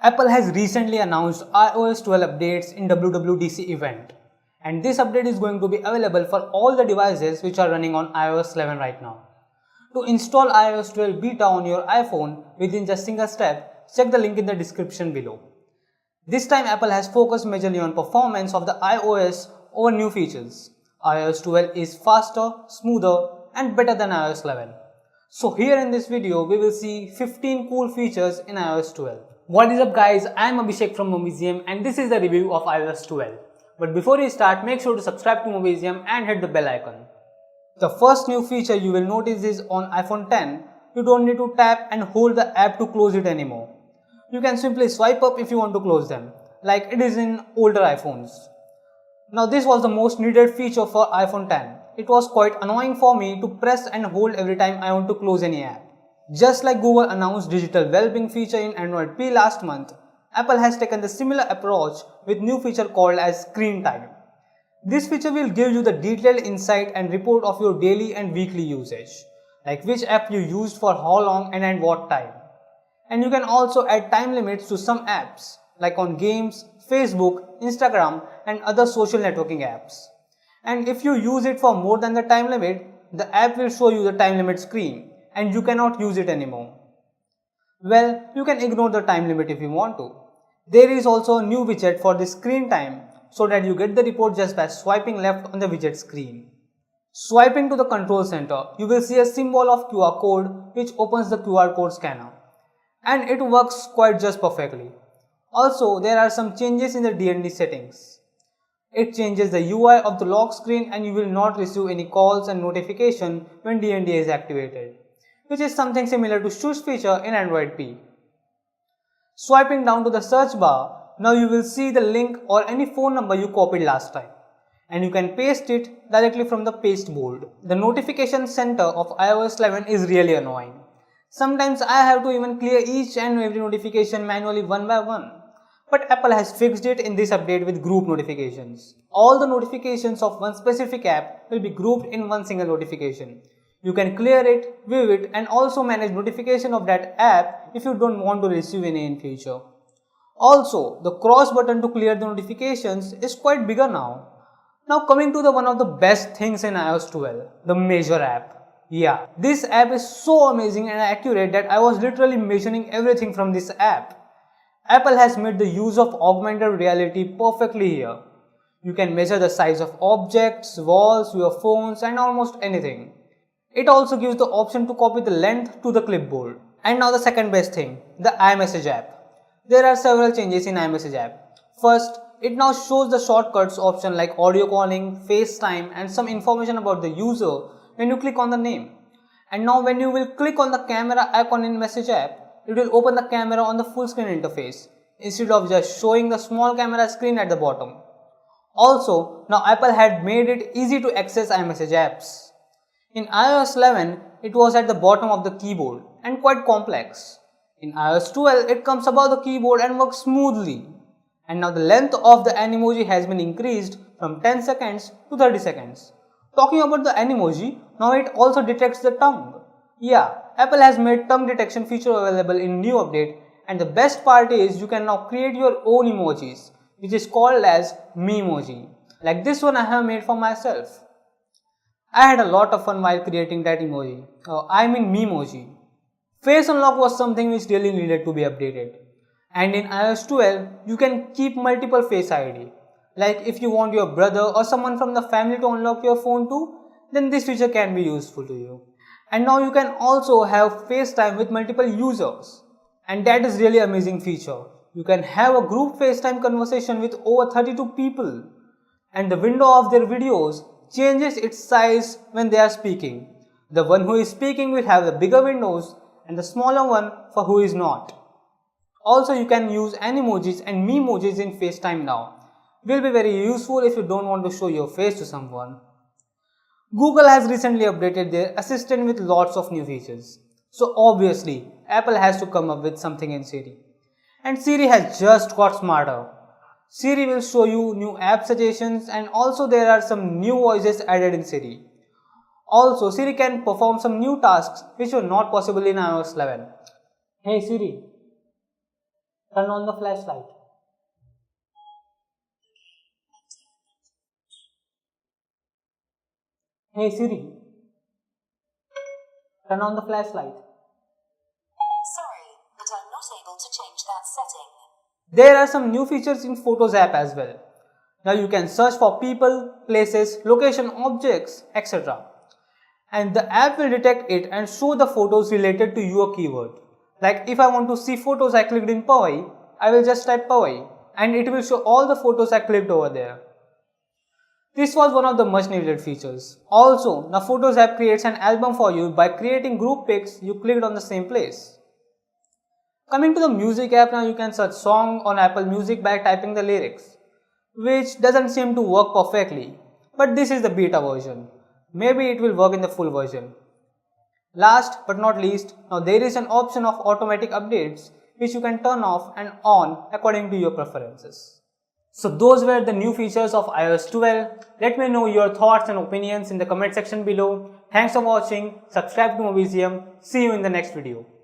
Apple has recently announced iOS 12 updates in WWDC event, and this update is going to be available for all the devices which are running on iOS 11 right now. To install iOS 12 beta on your iPhone within just single step, check the link in the description below. This time Apple has focused majorly on performance of the iOS over new features. iOS 12 is faster, smoother and better than iOS 11. So here in this video we will see 15 cool features in iOS 12. What is up guys, I am Abhishek from Mobisium and this is the review of iOS 12. But before you start, make sure to subscribe to Mobisium and hit the bell icon. The first new feature you will notice is on iPhone 10, you don't need to tap and hold the app to close it anymore. You can simply swipe up if you want to close them, like it is in older iPhones. Now this was the most needed feature for iPhone 10. It was quite annoying for me to press and hold every time I want to close any app. Just like Google announced digital well-being feature in Android P last month, Apple has taken the similar approach with new feature called as Screen Time. This feature will give you the detailed insight and report of your daily and weekly usage, like which app you used for how long and at what time. And you can also add time limits to some apps, like on games, Facebook, Instagram and other social networking apps. And if you use it for more than the time limit, the app will show you the time limit screen and you cannot use it anymore. Well, you can ignore the time limit if you want to. There is also a new widget for the screen time so that you get the report just by swiping left on the widget screen. Swiping to the control center, you will see a symbol of QR code which opens the QR code scanner. And it works quite just perfectly. Also, there are some changes in the DND settings. It changes the UI of the lock screen and you will not receive any calls and notification when DND is activated, which is something similar to Shush feature in Android P. Swiping down to the search bar, now you will see the link or any phone number you copied last time, and you can paste it directly from the PasteBoard. The notification center of iOS 11 is really annoying. Sometimes I have to even clear each and every notification manually one by one. But Apple has fixed it in this update with group notifications. All the notifications of one specific app will be grouped in one single notification. You can clear it, view it and also manage notification of that app if you don't want to receive any in future. Also, the cross button to clear the notifications is quite bigger now. Now coming to the one of the best things in iOS 12, the Measure app. Yeah, this app is so amazing and accurate that I was literally measuring everything from this app. Apple has made the use of augmented reality perfectly here. You can measure the size of objects, walls, your phones and almost anything. It also gives the option to copy the length to the clipboard. And now the second best thing, the iMessage app. There are several changes in iMessage app. First, it now shows the shortcuts option like audio calling, FaceTime and some information about the user when you click on the name. And now when you will click on the camera icon in Message app, it will open the camera on the full screen interface instead of just showing the small camera screen at the bottom. Also, now Apple had made it easy to access iMessage apps. In iOS 11, it was at the bottom of the keyboard and quite complex. In iOS 12, it comes above the keyboard and works smoothly. And now the length of the Animoji has been increased from 10 seconds to 30 seconds. Talking about the Animoji, now it also detects the tongue. Yeah, Apple has made tongue detection feature available in new update and the best part is you can now create your own emojis, which is called as MeMoji. Like this one I have made for myself. I had a lot of fun while creating that emoji. MeMoji. Face unlock was something which really needed to be updated. And in iOS 12, you can keep multiple Face ID. Like if you want your brother or someone from the family to unlock your phone too, then this feature can be useful to you. And now you can also have FaceTime with multiple users. And that is really amazing feature. You can have a group FaceTime conversation with over 32 people. And the window of their videos changes its size when they are speaking. The one who is speaking will have the bigger windows and the smaller one for who is not. Also, you can use Animojis and MeMojis in FaceTime now. Will be very useful if you don't want to show your face to someone. Google has recently updated their assistant with lots of new features. So obviously, Apple has to come up with something in Siri. And Siri has just got smarter. Siri will show you new app suggestions and also there are some new voices added in Siri. Also, Siri can perform some new tasks which were not possible in iOS 11. Hey Siri, Turn on the flashlight. Hey Siri, turn on the flashlight. Sorry, but I'm not able to change that setting. There are some new features in Photos app as well. Now you can search for people, places, location, objects, etc. And the app will detect it and show the photos related to your keyword. Like if I want to see photos I clicked in Powai, I will just type Powai and it will show all the photos I clicked over there. This was one of the much needed features. Also, the Photos app creates an album for you by creating group pics you clicked on the same place. Coming to the Music app, now you can search song on Apple Music by typing the lyrics, which doesn't seem to work perfectly, but this is the beta version. Maybe it will work in the full version. Last but not least, now there is an option of automatic updates which you can turn off and on according to your preferences. So those were the new features of iOS 12. Let me know your thoughts and opinions in the comment section below. Thanks for watching. Subscribe to Mobisium. See you in the next video.